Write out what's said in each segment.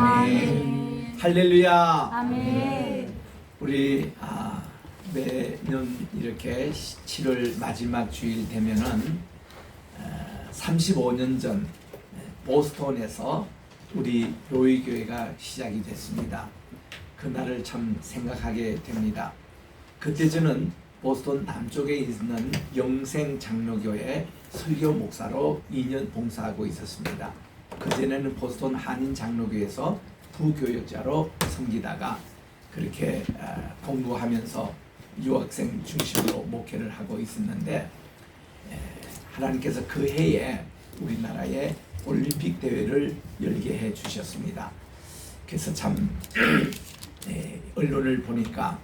아멘. 할렐루야. 아멘. 우리 매년 이렇게 7월 마지막 주일 되면은 35년 전 보스턴에서 우리 로이교회가 시작이 됐습니다. 그날을 참 생각하게 됩니다. 그때 저는 보스턴 남쪽에 있는 영생장로교회 설교 목사로 2년 봉사하고 있었습니다. 그전에는 보스턴 한인장로교회에서 부교역자로 섬기다가 그렇게 공부하면서 유학생 중심으로 목회를 하고 있었는데, 하나님께서 그 해에 우리나라에 올림픽 대회를 열게 해 주셨습니다. 그래서 참 언론을 보니까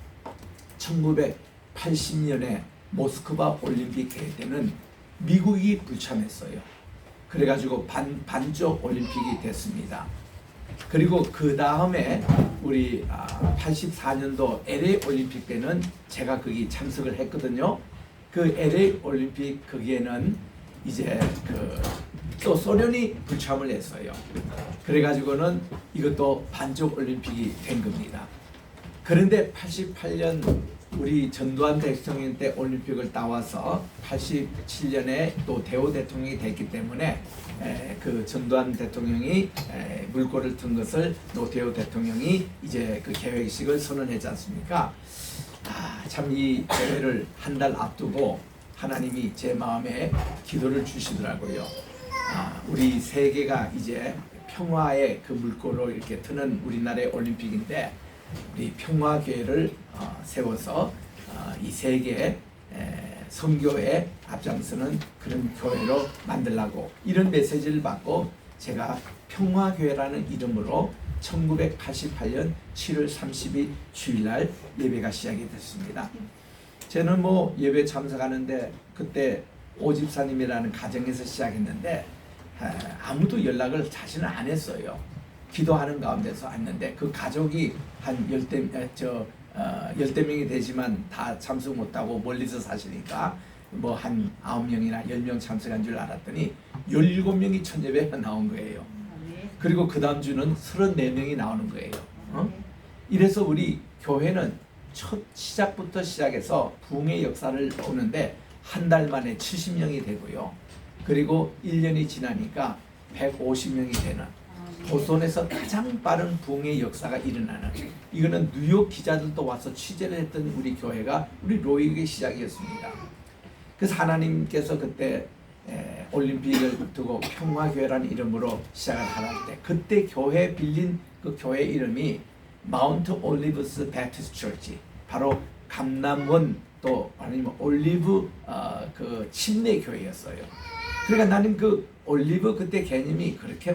1980년에 모스크바 올림픽 대회 때는 미국이 불참했어요. 그래가지고 반쪽 올림픽이 됐습니다. 그리고 그 다음에 우리 84년도 LA 올림픽 때는 제가 거기 참석을 했거든요. 그 LA 올림픽 거기에는 이제 또 소련이 불참을 했어요. 그래가지고는 이것도 반쪽 올림픽이 된 겁니다. 그런데 88년 우리 전두환 대통령 때 올림픽을 따와서 87년에 또 대호 대통령이 됐기 때문에 그 전두환 대통령이 물꼬를 튼 것을 노태우 대통령이 이제 그 개회식을 선언했지 않습니까? 참 이 대회를 한 달 앞두고 하나님이 제 마음에 기도를 주시더라고요. 우리 세계가 이제 평화의 그 물꼬로 이렇게 트는 우리나라의 올림픽인데, 우리 평화교회를 세워서 이 세계 선교에 앞장서는 그런 교회로 만들라고 이런 메시지를 받고 제가 평화교회라는 이름으로 1988년 7월 30일 주일날 예배가 시작이 됐습니다. 저는 예배 참석하는데 그때 오집사님이라는 가정에서 시작했는데 아무도 연락을 자신은 안 했어요. 기도하는 가운데서 왔는데 그 가족이 한 10대 명이 되지만 다 참석 못하고 멀리서 사시니까 한 9명이나 10명 참석한 줄 알았더니 17명이 첫 예배가 나온 거예요. 그리고 그 다음 주는 34명이 나오는 거예요. 이래서 우리 교회는 첫 시작부터 시작해서 부흥의 역사를 보는데 한 달 만에 70명이 되고요. 그리고 1년이 지나니까 150명이 되는 보스턴에서 가장 빠른 부흥의 역사가 일어나는, 이거는 뉴욕 기자들도 와서 취재를 했던 우리 교회가 우리 로이의 시작이었습니다. 그래서 하나님께서 그때 올림픽을 두고 평화교회라는 이름으로 시작을 하라 때 그때 교회 빌린 그 교회 이름이 마운트 올리브스 배프티스트 처치, 바로 감남원 또 아니면 올리브 그 침례 교회였어요. 그러니까 나는 그 올리브 그때 개념이 그렇게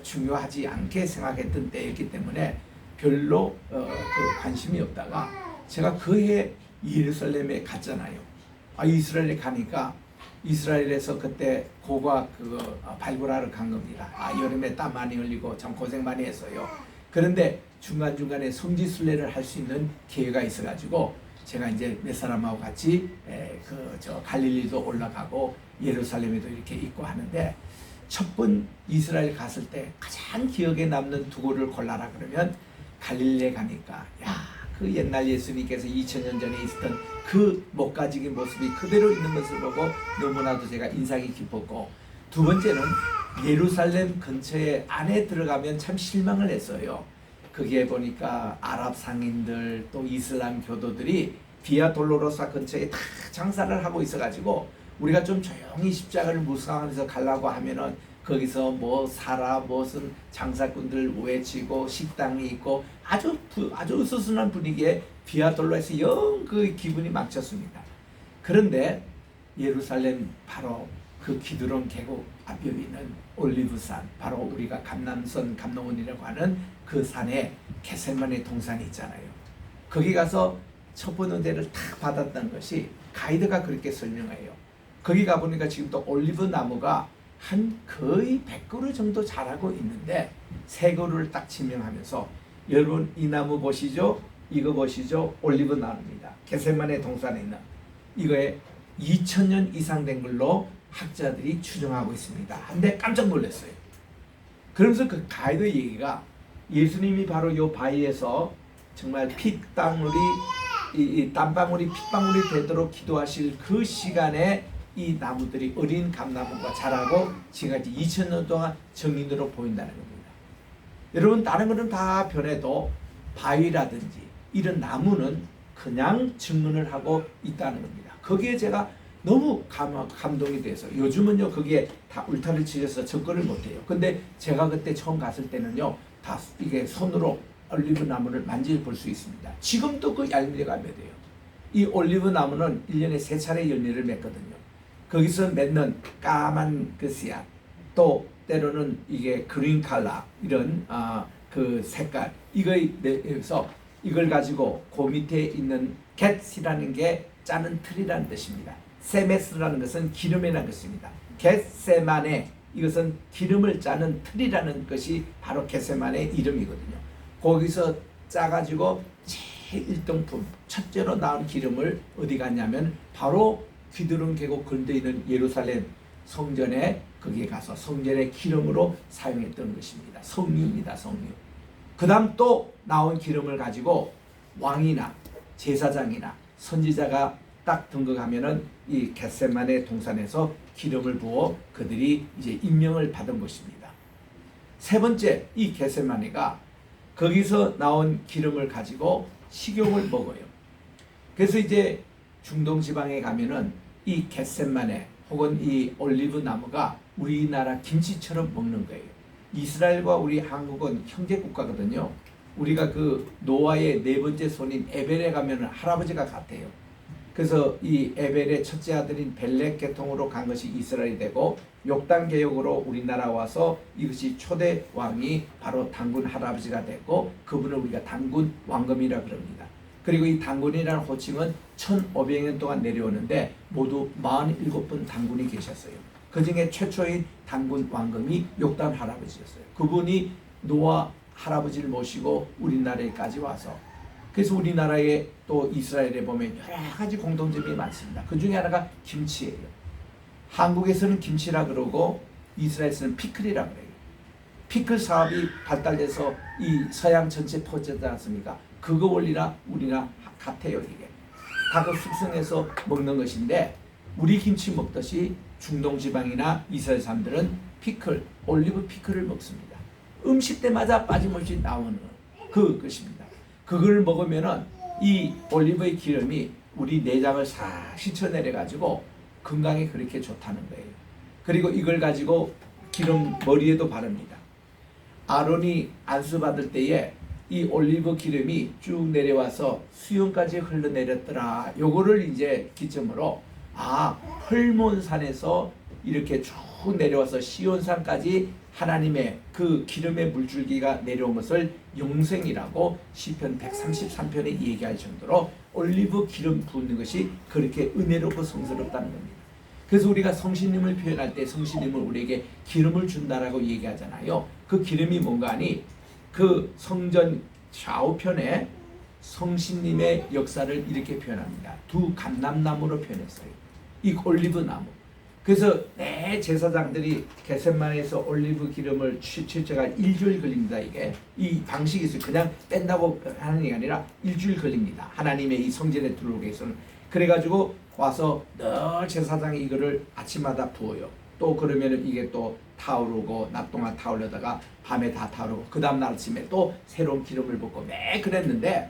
중요하지 않게 생각했던 때였기 때문에 별로 그 관심이 없다가 제가 그 해 예루살렘에 갔잖아요. 이스라엘에 가니까 이스라엘에서 그때 고가 발굴하러 간 겁니다. 여름에 땀 많이 흘리고 참 고생 많이 했어요. 그런데 중간중간에 성지순례를 할 수 있는 기회가 있어가지고 제가 이제 몇 사람하고 같이 갈릴리도 올라가고 예루살렘에도 이렇게 있고 하는데, 첫 번 이스라엘 갔을 때 가장 기억에 남는 두 곳을 골라라 그러면 갈릴리에 가니까 그 옛날 예수님께서 2000년 전에 있었던 그 목가지긴 모습이 그대로 있는 것을 보고 너무나도 제가 인상이 깊었고, 두 번째는 예루살렘 근처에 안에 들어가면 참 실망을 했어요. 거기에 보니까 아랍 상인들 또 이슬람 교도들이 비아 돌로로사 근처에 다 장사를 하고 있어가지고 우리가 좀 조용히 십자가를 묵상하면서 가려고 하면은 거기서 무슨 장사꾼들 외치고 식당이 있고 아주 으스스한 분위기에 비아 돌로에서 영 그 기분이 막혔습니다. 그런데 예루살렘 바로 그 기드론 계곡 앞에 있는 올리브산, 바로 우리가 감남원이라고 하는 그 산에 겟세마네 동산이 있잖아요. 거기 가서 첫 번째 은혜를 탁 받았던 것이 가이드가 그렇게 설명해요. 거기 가보니까 지금도 올리브 나무가 한 거의 100그루 정도 자라고 있는데 세 그루를 딱 지명하면서, 여러분 이 나무 보시죠? 이거 보시죠? 올리브 나무입니다. 겟세마네 동산에 있는 이거에 2000년 이상 된 걸로 학자들이 추정하고 있습니다. 한데 깜짝 놀랐어요. 그러면서 그 가이드 얘기가 예수님이 바로 이 바위에서 정말 핏방울이 이 땀방울이 핏방울이 되도록 기도하실 그 시간에 이 나무들이 어린 감나무가 자라고 지금까지 2000년 동안 정인으로 보인다는 겁니다. 여러분 다른 것은 다 변해도 바위라든지 이런 나무는 그냥 증언을 하고 있다는 겁니다. 거기에 제가 너무 감동이 돼서 요즘은요 거기에 다 울타리를 치셔서 접근을 못해요. 근데 제가 그때 처음 갔을 때는요 다 이게 손으로 올리브 나무를 만져볼 수 있습니다. 지금도 그 열매가 맺어요. 이 올리브 나무는 1년에 3차례 열매를 맺거든요. 거기서 맺는 까만 그 씨앗, 또 때로는 이게 그린 컬러 이런 그 색깔 이거에서 이걸 가지고 그 밑에 있는 겟이라는 게 짜는 틀이라는 뜻입니다. 세메스라는 것은 기름이라는 것입니다. 겟세만의 이것은 기름을 짜는 틀이라는 것이 바로 겟세만의 이름이거든요. 거기서 짜가지고 제일 일등품 첫째로 나온 기름을 어디 갔냐면 바로 기드론 계곡 근처에 있는 예루살렘 성전에 거기에 가서 성전의 기름으로 사용했던 것입니다. 성유입니다. 성유. 그 다음 또 나온 기름을 가지고 왕이나 제사장이나 선지자가 딱 등극하면은 이 겟세만의 동산에서 기름을 부어 그들이 이제 임명을 받은 것입니다. 세 번째, 이 겟세마네가 거기서 나온 기름을 가지고 식용을 먹어요. 그래서 이제 중동 지방에 가면은 이 겟세마네 혹은 이 올리브 나무가 우리나라 김치처럼 먹는 거예요. 이스라엘과 우리 한국은 형제 국가거든요. 우리가 그 노아의 네 번째 손인 에벨에 가면은 할아버지가 같아요. 그래서 이 에벨의 첫째 아들인 벨렉 계통으로 간 것이 이스라엘이 되고 욕당 개혁으로 우리나라 와서 이것이 초대 왕이 바로 단군 할아버지가 됐고 그분을 우리가 단군 왕검이라 그럽니다. 그리고 이 단군이라는 호칭은 1500년 동안 내려오는데 모두 47분 단군이 계셨어요. 그 중에 최초인 단군 왕검이 욕당 할아버지였어요. 그분이 노아 할아버지를 모시고 우리나라에까지 와서 그래서 우리나라에 또 이스라엘에 보면 여러 가지 공통점이 많습니다. 그 중에 하나가 김치예요. 한국에서는 김치라 그러고 이스라엘에서는 피클이라 그래요. 피클 사업이 발달돼서 이 서양 전체 퍼졌지 않습니까? 그거 원리나 우리나 같아요. 이게 다 그 숙성해서 먹는 것인데 우리 김치 먹듯이 중동 지방이나 이스라엘 사람들은 피클, 올리브 피클을 먹습니다. 음식 때마다 빠짐없이 나오는 그것입니다. 그걸 먹으면은 이 올리브의 기름이 우리 내장을 싹 씻어내려 가지고 건강에 그렇게 좋다는 거예요. 그리고 이걸 가지고 기름 머리에도 바릅니다. 아론이 안수 받을 때에 이 올리브 기름이 쭉 내려와서 수영까지 흘러내렸더라. 요거를 이제 기점으로 헐몬산에서 이렇게 쭉 내려와서 시온산까지 하나님의 그 기름의 물줄기가 내려온 것을 영생이라고 시편 133편에 얘기할 정도로 올리브 기름 붓는 것이 그렇게 은혜롭고 성스럽다는 겁니다. 그래서 우리가 성신님을 표현할 때 성신님은 우리에게 기름을 준다라고 얘기하잖아요. 그 기름이 뭔가 하니 그 성전 좌우편에 성신님의 역사를 이렇게 표현합니다. 두 감람나무로 표현했어요. 이 올리브 나무. 그래서 내 제사장들이 겟세마네에서 올리브 기름을 취체가 일주일 걸립니다. 이게 이 방식이 있어요. 그냥 뺀다고 하는 게 아니라 일주일 걸립니다. 하나님의 이 성전에 들어오기 위해서는. 그래가지고 와서 늘 제사장이 이거를 아침마다 부어요. 또 그러면은 이게 또 타오르고 낮 동안 타오르다가 밤에 다 타오르고 그 다음 날 아침에 또 새로운 기름을 붓고 매 그랬는데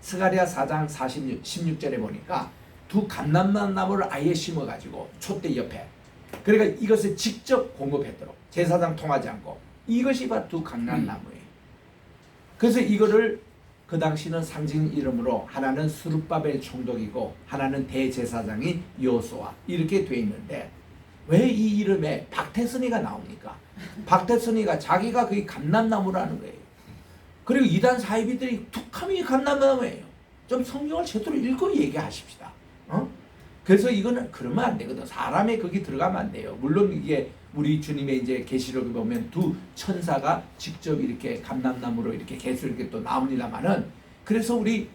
스가랴 4장 16절에 보니까 두 감람나무를 아예 심어가지고 촛대 옆에 그러니까 이것을 직접 공급했도록 제사장 통하지 않고 이것이 바로 두 감람나무예요. 그래서 이거를 그 당시는 상징 이름으로 하나는 스룹바벨 총독이고 하나는 대제사장인 여호수아 이렇게 돼 있는데 왜 이 이름에 박태선이가 나옵니까? 박태선이가 자기가 그게 감람나무라는 거예요. 그리고 이단 사이비들이 툭하면 감람나무예요. 좀 성경을 제대로 읽고 얘기하십시다. 그래서 이거는 그러면 안 되거든. 사람의 거기 들어가면 안 돼요. 물론 이게 우리 주님의 이제 계시록에 보면 두 천사가 직접 이렇게 감람나무로 이렇게 계속 이렇게 또 나옵니다만은 그래서 우리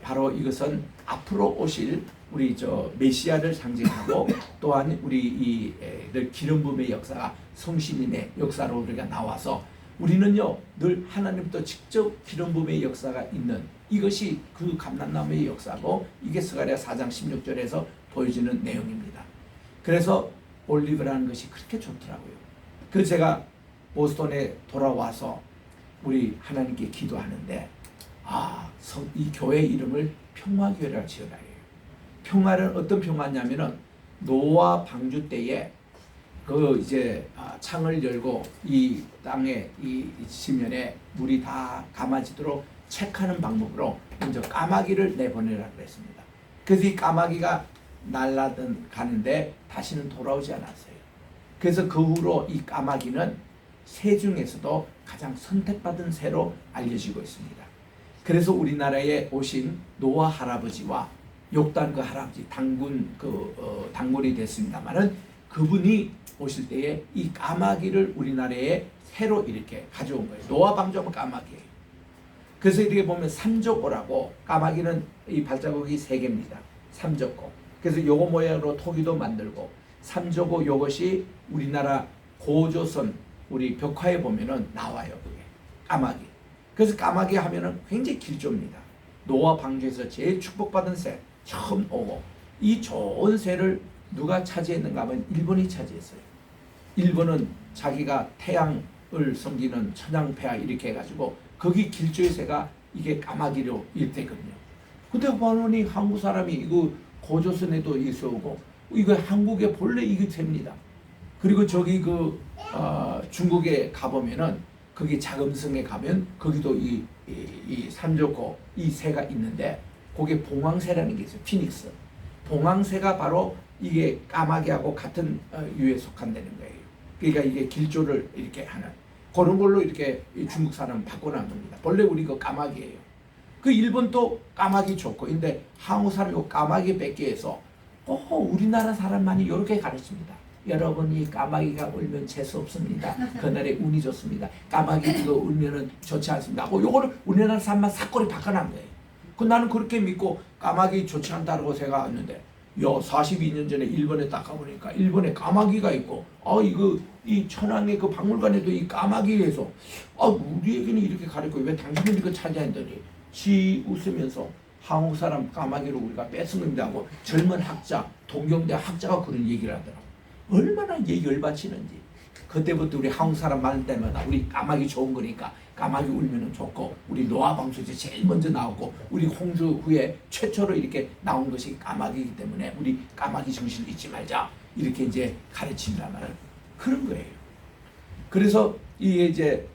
바로 이것은 앞으로 오실 우리 저 메시아를 상징하고 또한 우리 이 기름 부음의 역사가 성신님의 역사로 우리가 나와서 우리는요 늘 하나님도 직접 기름 부음의 역사가 있는 이것이 그 감람나무의 역사고 이게 스가랴 4장 16절에서 보여주는 내용입니다. 그래서 올리브라는 것이 그렇게 좋더라고요. 그래서 제가 보스턴에 돌아와서 우리 하나님께 기도하는데 이 교회 이름을 평화교회라 지으라 해요. 평화는 어떤 평화냐면은 노아 방주 때에 그 이제 창을 열고 이 땅에 이 지면에 물이 다 감아지도록 체크하는 방법으로 먼저 까마귀를 내보내라 그랬습니다. 그래서 이 까마귀가 날아든 가는데 다시는 돌아오지 않았어요. 그래서 그 후로 이 까마귀는 새 중에서도 가장 선택받은 새로 알려지고 있습니다. 그래서 우리나라에 오신 노아 할아버지와 욕단 그 할아버지 단군이 됐습니다만은 그분이 오실 때에 이 까마귀를 우리나라에 새로 이렇게 가져온 거예요. 노아 방주하면 까마귀예요. 그래서 이렇게 보면 삼조고라고 까마귀는 이 발자국이 3개입니다. 삼조고. 그래서 요거 모양으로 토기도 만들고 삼조고 요것이 우리나라 고조선 우리 벽화에 보면은 나와요. 그게 까마귀. 그래서 까마귀 하면은 굉장히 길조입니다. 노아 방주에서 제일 축복받은 새 처음 오고 이 좋은 새를 누가 차지했는가 하면 일본이 차지했어요. 일본은 자기가 태양을 섬기는 천양폐하 이렇게 해가지고 거기 길조의 새가 이게 까마귀로 일대거든요. 근데 보니 한국 사람이 이거 고조선에도 있어오고 이거 한국에 본래 이게 새입니다. 그리고 저기 중국에 가보면은 거기 자금성에 가면 거기도 이 삼조고 이 새가 있는데 거기에 봉황새라는 게 있어요. 피닉스. 봉황새가 바로 이게 까마귀하고 같은 유에 속한다는 거예요. 그러니까 이게 길조를 이렇게 하는 그런 걸로 이렇게 중국 사람은 바꿔놓은 겁니다. 본래 우리 그 까마귀예요. 그 일본도 까마귀 좋고 근데 한국 사람이 까마귀 뺏기 해서 우리나라 사람만이 이렇게 가르칩니다. 여러분이 까마귀가 울면 재수 없습니다. 그날에 운이 좋습니다. 까마귀 이거 울면은 좋지 않습니다. 요거를 우리나라 사람만 사꼬리 바꿔놓은 거예요. 나는 그렇게 믿고 까마귀 좋지 않다고 생각했는데 42년 전에 일본에 딱 가보니까 일본에 까마귀가 있고 이 천황의 그 박물관에도 이 까마귀에서 우리에게는 이렇게 가르치고 왜 당신은 이거 차지한다니 지 웃으면서 한국 사람 까마귀로 우리가 뺏은 겁니다 하고 젊은 학자 동경대 학자가 그런 얘기를 하더라고. 얼마나 이게 열받치는지. 그때부터 우리 한국 사람 많을 때마다 우리 까마귀 좋은 거니까 까마귀 울면은 좋고 우리 노아 방수제 제일 먼저 나오고 우리 홍수 후에 최초로 이렇게 나온 것이 까마귀이기 때문에 우리 까마귀 정신을 잊지 말자 이렇게 이제 가르친다는 그런 거예요. 그래서 이게 이제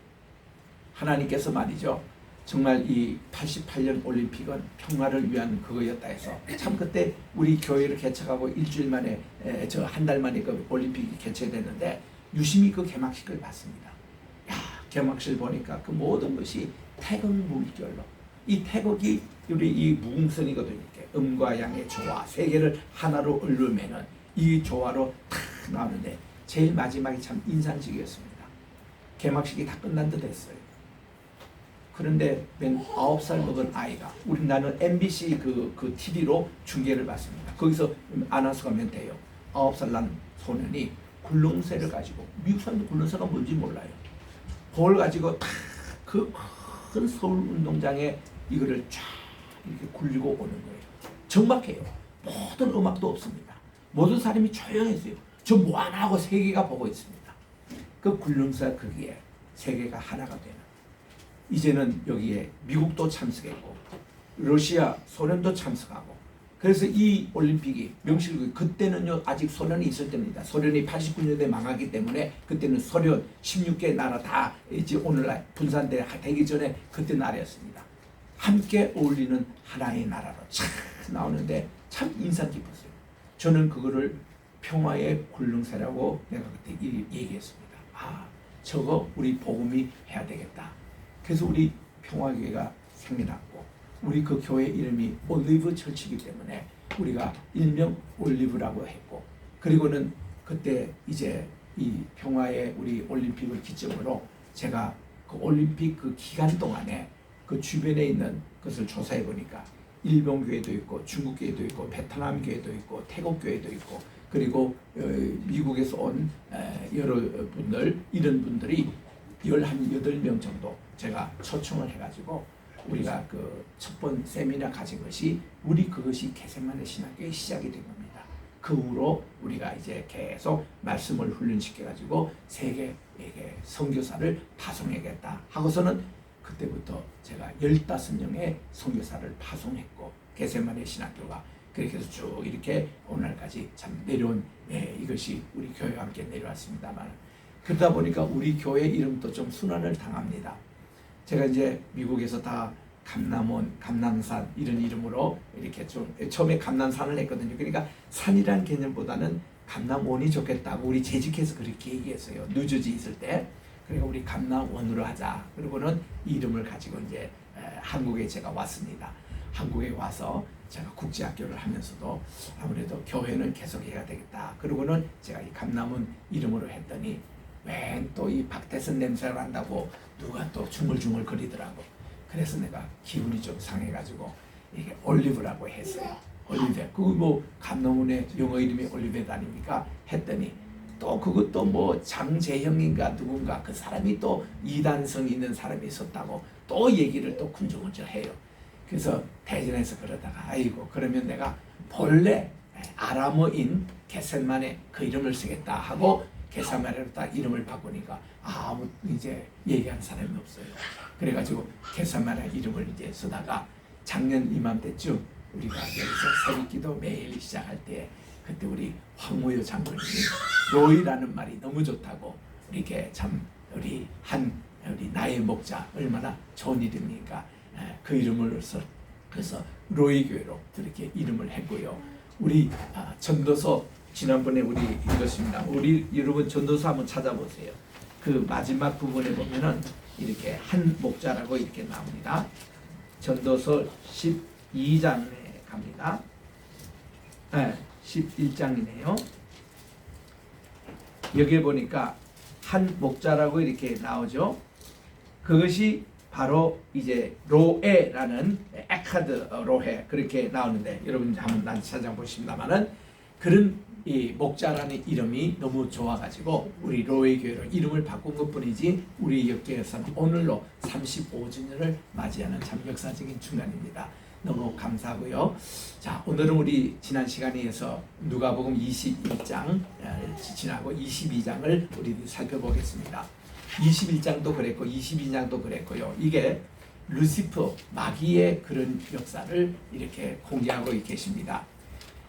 하나님께서 말이죠. 정말 이 88년 올림픽은 평화를 위한 그거였다 해서 참 그때 우리 교회를 개척하고 일주일 만에 한 달 만에 그 올림픽이 개최됐는데 유심히 그 개막식을 봤습니다. 개막식 보니까 그 모든 것이 태극 물결로 이 태극이 우리 이 무궁선이거든요. 이렇게 음과 양의 조화 세 개를 하나로 얼르면은 이 조화로 탁 나오는데 제일 마지막이 참 인상적이었습니다. 개막식이 다 끝난 듯 했어요. 그런데 9살 먹은 아이가 나는 MBC 그 TV로 중계를 봤습니다. 거기서 아나운서가 멘트해요. 9살 난 소년이 굴릉쇠를 가지고 미국 사람도 굴릉쇠가 뭔지 몰라요. 그걸 가지고 탁 그 큰 서울 운동장에 이거를 쫙 이렇게 굴리고 오는 거예요. 정막해요. 모든 음악도 없습니다. 모든 사람이 조용했어요. 저 뭐 하나 하고 세계가 보고 있습니다. 그 굴릉쇠 거기에 세계가 하나가 되는. 이제는 여기에 미국도 참석했고 러시아, 소련도 참석하고 그래서 이 올림픽이 명실국이 그때는요 아직 소련이 있을 때입니다. 소련이 89년대 망하기 때문에 그때는 소련 16개 나라 다 이제 오늘날 분산되기 전에 그때 나라였습니다. 함께 어울리는 하나의 나라로 참 나오는데 참 인상 깊었어요. 저는 그거를 평화의 굴릉쇠라고 내가 그때 얘기했습니다. 저거 우리 복음이 해야 되겠다. 그래서 우리 평화교회가 생겨났고 우리 그 교회 이름이 올리브 철치이기 때문에 우리가 일명 올리브라고 했고 그리고는 그때 이제 이 평화의 우리 올림픽을 기점으로 제가 그 올림픽 그 기간 동안에 그 주변에 있는 것을 조사해 보니까 일본 교회도 있고 중국 교회도 있고 베트남 교회도 있고 태국 교회도 있고 그리고 미국에서 온 여러 분들 이런 분들이 한 8명 정도 제가 초청을 해가지고 우리가 그 첫 번 세미나 가진 것이 그것이 겟세마네 신학교의 시작이 된 겁니다. 그 후로 우리가 이제 계속 말씀을 훈련시켜가지고 세계에게 선교사를 파송해야겠다 하고서는 그때부터 제가 15명의 선교사를 파송했고 겟세마네 신학교가 그렇게 해서 쭉 이렇게 오늘까지 참 내려온 이것이 우리 교회와 함께 내려왔습니다만 그러다 보니까 우리 교회 이름도 좀 순환을 당합니다. 제가 이제 미국에서 다 감남원, 감남산 이런 이름으로 이렇게 좀 처음에 감남산을 했거든요. 그러니까 산이라는 개념보다는 감남원이 좋겠다고 우리 재직해서 그렇게 얘기했어요. 뉴저지 있을 때. 그리고 우리 감남원으로 하자. 그리고는 이 이름을 가지고 이제 한국에 제가 왔습니다. 한국에 와서 제가 국제학교를 하면서도 아무래도 교회는 계속해야 되겠다. 그리고는 제가 이 감남원 이름으로 했더니 웬 또 이 박태선 냄새가 난다고 누가 또 중얼중얼 거리더라고. 그래서 내가 기분이 좀 상해가지고 이게 올리브라고 했어요. 올리베. 그 뭐 감남원의 영어 이름이 올리베 아닙니까? 했더니 또 그것도 뭐 장재형인가 누군가 그 사람이 또 이단성 있는 사람이 있었다고 또 얘기를 또 군중군중 해요. 그래서 대전에서 그러다가 아이고 그러면 내가 본래 아람어인 겟세마네 그 이름을 쓰겠다 하고 겟세마네로 딱 이름을 바꾸니까 아무 이제 얘기하는 사람이 없어요. 그래가지고 겟세마네 이름을 이제 쓰다가 작년 이맘때쯤 우리가 여기서 새벽기도 매일 시작할 때 그때 우리 황무효 장로님이 로이라는 말이 너무 좋다고 이렇게 참 우리 나의 목자 얼마나 좋은 이름입니까? 그 이름을 써 그래서 로이 교회로 이렇게 이름을 했고요. 우리 전도서 지난번에 우리 읽었습니다. 우리 여러분 전도서 한번 찾아보세요. 그 마지막 부분에 보면은 이렇게 한 목자라고 이렇게 나옵니다. 전도서 12장에 갑니다. 11장이네요. 여기에 보니까 한 목자라고 이렇게 나오죠. 그것이 바로 이제 로에라는 에카드 로해 그렇게 나오는데 여러분 한번 찾아보십니다만은 그런 이 목자라는 이름이 너무 좋아가지고 우리 로에 교회로 이름을 바꾼 것뿐이지 우리 역교회에서는 오늘로 35주년을 맞이하는 참 역사적인 순간입니다. 너무 감사하고요. 자, 오늘은 우리 지난 시간에 이어서 누가복음 21장 지나고 22장을 우리 살펴보겠습니다. 21장도 그랬고 22장도 그랬고요. 이게 루시퍼 마귀의 그런 역사를 이렇게 공개하고 계십니다.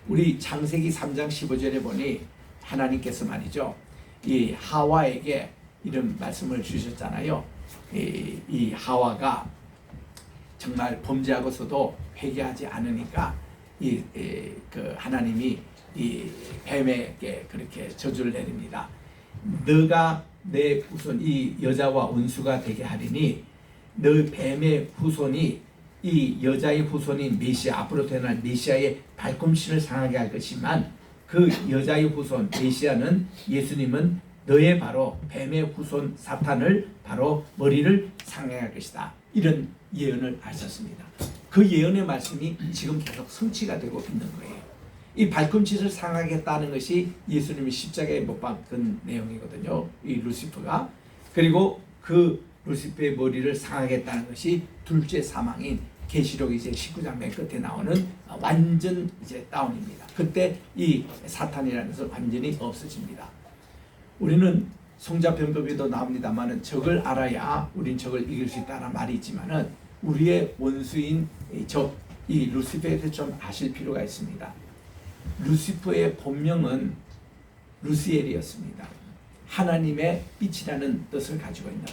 우리 창세기 3장 15절에 보니 하나님께서 말이죠. 이 하와에게 이런 말씀을 주셨잖아요. 이 하와가 정말 범죄하고서도 회개하지 않으니까 그 하나님이 이 뱀에게 그렇게 저주를 내립니다. 너가 내 후손 이 여자와 원수가 되게 하리니 너 뱀의 후손이 이 여자의 후손인 메시아 앞으로 태어날 메시아의 발꿈치를 상하게 할 것이지만 그 여자의 후손 메시아는 예수님은 너의 바로 뱀의 후손 사탄을 바로 머리를 상하게 할 것이다. 이런 예언을 하셨습니다. 그 예언의 말씀이 지금 계속 성취가 되고 있는 거예요. 이 발꿈치를 상하겠다는 것이 예수님이 십자가에 못 박은 내용이거든요. 이 루시퍼가. 그리고 그 루시퍼의 머리를 상하겠다는 것이 둘째 사망인 계시록 이제 19장 맨 끝에 나오는 완전 이제 다운입니다. 그때 이 사탄이라는 것은 완전히 없어집니다. 우리는 성자병법에도 나옵니다만은 적을 알아야 우린 적을 이길 수 있다는 말이 있지만은 우리의 원수인 이 루시퍼에 대해 좀 아실 필요가 있습니다. 루시퍼의 본명은 루시엘이었습니다. 하나님의 빛이라는 뜻을 가지고 있는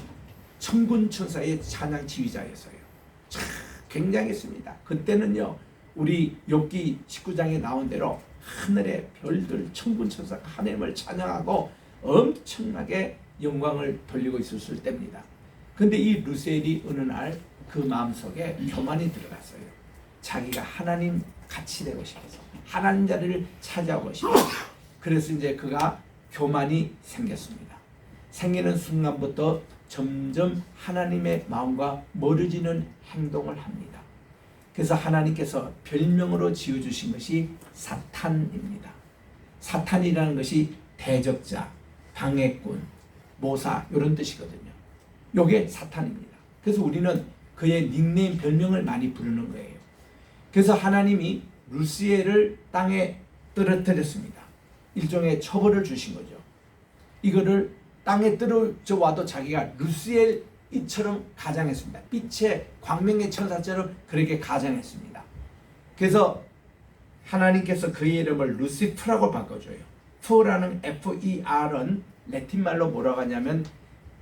천군 천사의 찬양 지휘자였어요. 참 굉장했습니다. 그때는요 우리 욥기 19장에 나온 대로 하늘의 별들 천군 천사가 하나님을 찬양하고 엄청나게 영광을 돌리고 있었을 때입니다. 근데 이 루시엘이 어느 날 그 마음속에 교만이 들어갔어요. 자기가 하나님 같이 되고 싶어서 하나님 자리를 차지하고 싶어서 그래서 이제 그가 교만이 생겼습니다. 생기는 순간부터 점점 하나님의 마음과 멀어지는 행동을 합니다. 그래서 하나님께서 별명으로 지어주신 것이 사탄입니다. 사탄이라는 것이 대적자, 방해꾼, 모사 이런 뜻이거든요. 요게 사탄입니다. 그래서 우리는 그의 닉네임 별명을 많이 부르는 거예요. 그래서 하나님이 루시엘을 땅에 떨어뜨렸습니다. 일종의 처벌을 주신 거죠. 이거를 땅에 떨어져 와도 자기가 루시엘처럼 가장했습니다. 빛의 광명의 천사처럼 그렇게 가장했습니다. 그래서 하나님께서 그의 이름을 루시프라고 바꿔줘요. F라는 F-E-R은 라틴 말로 뭐라고 하냐면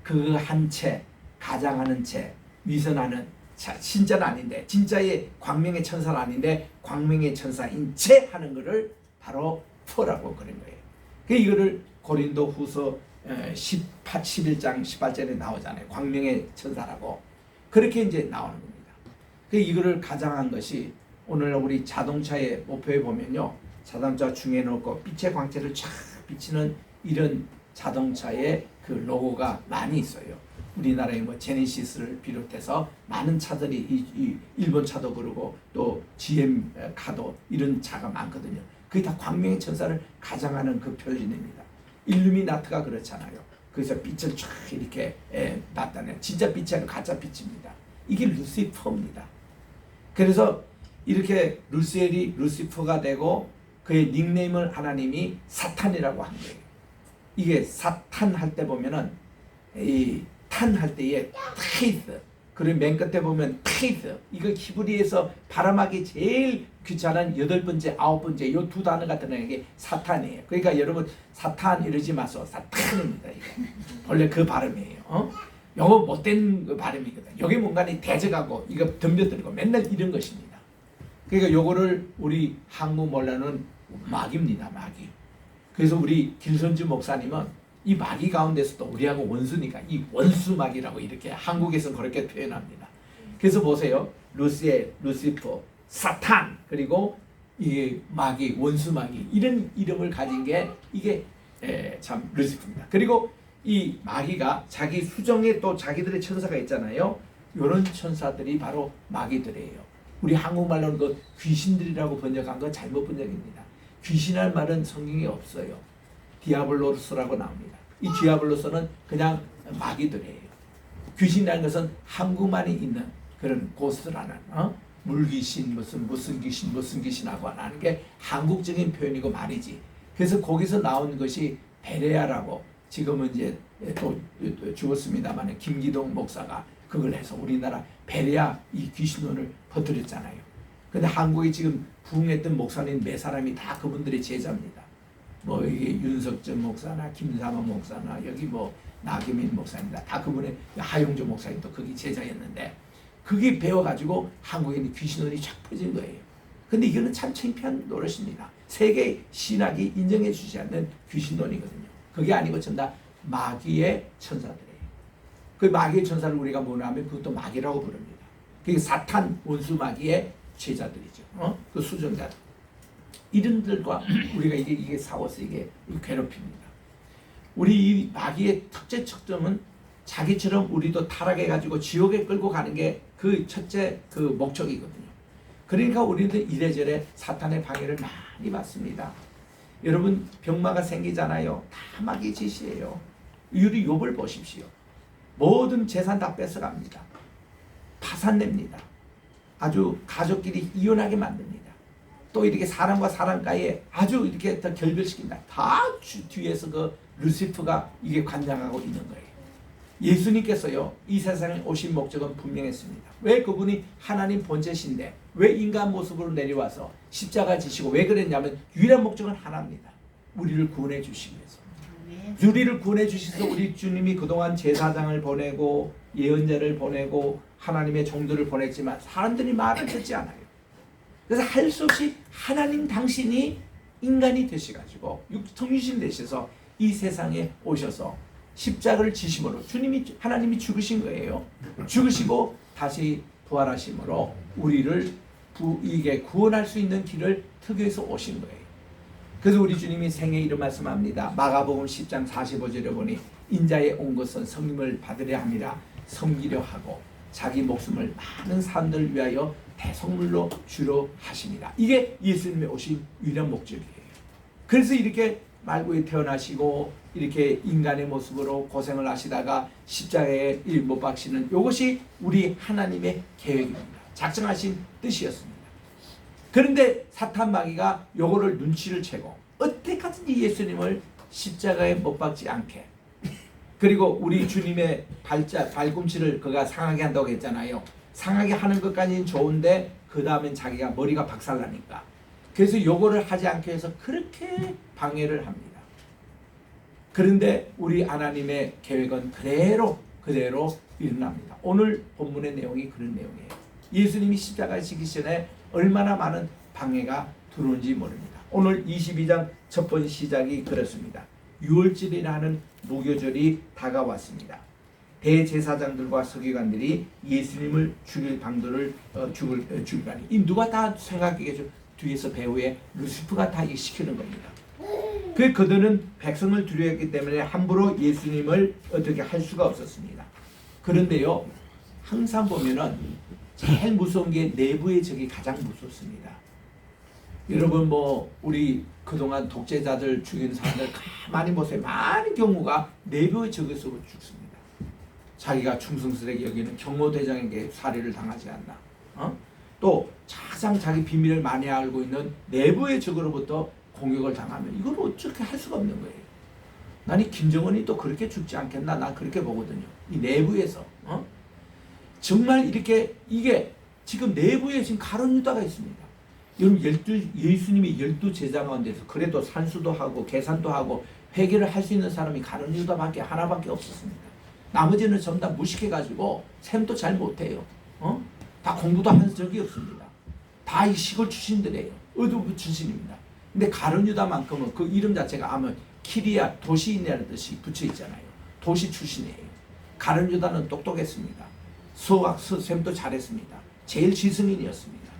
그 한 채, 가장하는 채, 위선하는 진짜는 아닌데, 진짜의 광명의 천사는 아닌데 광명의 천사인 채 하는 거를 바로 F라고 그런 거예요. 그 이거를 고린도 후서 11장 18절에 나오잖아요. 광명의 천사라고. 그렇게 이제 나오는 겁니다. 그 이거를 가장한 것이 오늘 우리 자동차의 목표에 보면요, 자동차 중에 놓고 빛의 광채를 쫙 비치는 이런 자동차의 그 로고가 많이 있어요. 우리나라의 뭐 제네시스를 비롯해서 많은 차들이 이 일본 차도 그러고 또 GM 카도 이런 차가 많거든요. 그게 다 광명의 천사를 가장하는 그 표현입니다. 일루미나트가 그렇잖아요. 그래서 빛을 쫙 이렇게 나타내요. 진짜 빛이 아니라 가짜 빛입니다. 이게 루시퍼입니다. 그래서 이렇게 루시엘이 루시퍼가 되고 그의 닉네임을 하나님이 사탄이라고 한 거예요. 이게 사탄 할 때 보면은 이 탄 할 때에 테이스, 그리고 맨 끝에 보면 테이스, 이거 히브리에서 발음하기 제일 귀찮은 8번째, 9번째 요 두 단어가 들어가는 게 사탄이에요. 그러니까 여러분 사탄 이러지 마세요. 사탄입니다. 이거 원래 그 발음이에요. 영어 못된 그 발음이거든. 여기 뭔가는 대적하고 이거 덤벼들고 맨날 이런 것입니다. 그러니까 요거를 우리 한국말로는 마귀입니다. 마귀. 그래서 우리 길선주 목사님은 이 마귀 가운데서도 우리하고 원수니까 이 원수마귀라고 이렇게 한국에서 그렇게 표현합니다. 그래서 보세요. 루시엘, 루시퍼, 사탄, 그리고 이 마귀, 원수마귀, 이런 이름을 가진 게 이게 참 루시퍼입니다. 그리고 이 마귀가 자기 수정에 또 자기들의 천사가 있잖아요. 이런 천사들이 바로 마귀들이에요. 우리 한국말로는 그 귀신들이라고 번역한 건 잘못 번역입니다. 귀신할 말은 성경에 없어요. 디아블로스라고 나옵니다. 이 디아블로스는 그냥 마귀들이에요. 귀신이라는 것은 한국만이 있는 그런 고스라는 물귀신 무슨 귀신하고 하는 게 한국적인 표현이고 말이지. 그래서 거기서 나온 것이 베레아라고, 지금은 이제 또 죽었습니다만 김기동 목사가 그걸 해서 우리나라 베레아 이 귀신론을 퍼뜨렸잖아요. 근데 한국에 지금 부흥했던 목사님 네 사람이 다 그분들의 제자입니다. 뭐 이게 윤석전 목사나 김삼원 목사나 여기 뭐 나경민 목사입니다. 다 그분의 하용조 목사님도 거기 제자였는데, 그게 배워가지고 한국에 있는 귀신론이 쫙 퍼진 거예요. 근데 이거는 참 창피한 노릇입니다. 세계 신학이 인정해 주지 않는 귀신론이거든요. 그게 아니고 전부 다 마귀의 천사들이에요. 그 마귀의 천사를 우리가 뭐냐면 그것도 마귀라고 부릅니다. 그게 사탄 원수 마귀의 제자들이죠. 그 수정자들. 이른들과 우리가 이게 싸워서 이게 괴롭힙니다. 우리 이 마귀의 특점은 자기처럼 우리도 타락해가지고 지옥에 끌고 가는 게 그 첫째 그 목적이거든요. 그러니까 우리는 이래저래 사탄의 방해를 많이 받습니다. 여러분 병마가 생기잖아요. 다 마귀 짓이에요. 우리 욥을 보십시오. 모든 재산 다 뺏어갑니다. 파산냅니다. 아주 가족끼리 이혼하게 만듭니다. 또 이렇게 사람과 사람과의 아주 이렇게 더 결별시킨다. 다 뒤에서 그 루시프가 이게 관장하고 있는 거예요. 예수님께서요, 이 세상에 오신 목적은 분명했습니다. 왜 그분이 하나님 본체신데 왜 인간 모습으로 내려와서 십자가 지시고 왜 그랬냐면 유일한 목적은 하나입니다. 우리를 구원해 주시기 위해서. 우리를 구원해 주셔서 우리 주님이 그동안 제사장을 보내고 예언자를 보내고 하나님의 종들을 보냈지만 사람들이 말을 듣지 않아요. 그래서 할 수 없이 하나님 당신이 인간이 되셔가지고 육통유신 되셔서 이 세상에 오셔서 십자가를 지심으로 하나님이 죽으신 거예요. 죽으시고 다시 부활하심으로 우리를 이게 구원할 수 있는 길을 특유해서 오신 거예요. 그래서 우리 주님이 생애 이런 말씀합니다. 마가복음 10장 45절에 보니 인자에 온 것은 성림을 받으려 함이라 섬기려 하고 자기 목숨을 많은 사람들을 위하여 대성물로 주려 하십니다. 이게 예수님의 오신 유일한 목적이에요. 그래서 이렇게 말구에 태어나시고 이렇게 인간의 모습으로 고생을 하시다가 십자가에 못 박히는 이것이 우리 하나님의 계획입니다. 작정하신 뜻이었습니다. 그런데 사탄 마귀가 요거를 눈치를 채고 어떻게 하든지 예수님을 십자가에 못 박지 않게, 그리고 우리 주님의 발꿈치를 그가 상하게 한다고 했잖아요. 상하게 하는 것까지는 좋은데 그 다음엔 자기가 머리가 박살나니까, 그래서 요거를 하지 않게 해서 그렇게 방해를 합니다. 그런데 우리 하나님의 계획은 그대로 일어납니다. 오늘 본문의 내용이 그런 내용이에요. 예수님이 십자가에 지기 전에 얼마나 많은 방해가 들어온지 모릅니다. 오늘 22장 첫 번째 시작이 그렇습니다. 유월절이라는 무교절이 다가왔습니다. 대제사장들과 서기관들이 예수님을 죽일 방도를 죽이라니, 이 누가 다 생각하겠죠? 뒤에서 배후에 루시프가 다 시키는 겁니다. 그들은 백성을 두려워했기 때문에 함부로 예수님을 어떻게 할 수가 없었습니다. 그런데요, 항상 보면은 제일 무서운 게 내부의 적이 가장 무섭습니다. 여러분 우리 그동안 독재자들 죽인 사람들 가만히 보세요. 많은 경우가 내부의 적에서 죽습니다. 자기가 충성스레 여기는 경호대장에게 살해를 당하지 않나, 또 가장 자기 비밀을 많이 알고 있는 내부의 적으로부터 공격을 당하면 이걸 어떻게 할 수가 없는 거예요. 나니 김정은이 또 그렇게 죽지 않겠나, 난 그렇게 보거든요. 이 내부에서 정말 이렇게, 이게 지금 내부에 지금 가룟 유다가 있습니다. 여러분, 예수님이 12제자 가운데서 그래도 산수도 하고 계산도 하고 회개를 할 수 있는 사람이 가룟 유다밖에 하나밖에 없었습니다. 나머지는 전부 다 무식해가지고 셈도 잘 못해요. 다 공부도 한 적이 없습니다. 다 이 시골 출신들이에요. 어두 출신입니다. 근데 가룟 유다만큼은 그 이름 자체가 아마 키리아, 도시인이라는 뜻이 붙여 있잖아요. 도시 출신이에요. 가룟 유다는 똑똑했습니다. 수학, 셈도 잘했습니다. 제일 지성인이었습니다.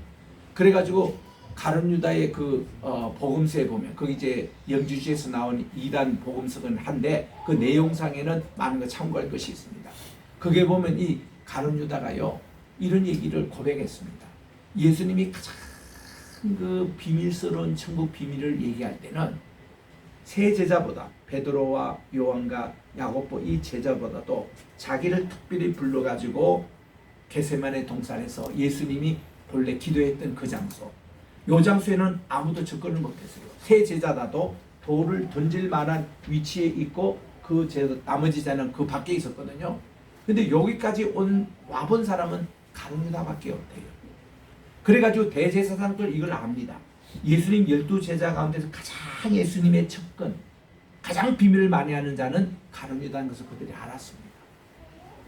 그래가지고 가룟 유다의 복음서에 보면, 거기 이제 영주시에서 나온 2단 복음서는 한데 그 내용상에는 많은 거 참고할 것이 있습니다. 거기에 보면 이 가룟 유다가요, 이런 얘기를 고백했습니다. 예수님이 가장 비밀스러운 천국 비밀을 얘기할 때는 세 제자보다, 베드로와 요한과 야고보 이 제자보다도 자기를 특별히 불러가지고 겟세마네 동산에서 예수님이 본래 기도했던 그 장소, 이 장소에는 아무도 접근을 못했어요. 세 제자다도 돌을 던질 만한 위치에 있고 그 나머지 자는 그 밖에 있었거든요. 근데 여기까지 와본 사람은 가룟 유다밖에 없대요. 그래가지고 대제사장들 이걸 압니다. 예수님 12제자 가운데서 가장 예수님의 접근, 가장 비밀을 많이 하는 자는 가룟 유다인 것을 그들이 알았습니다.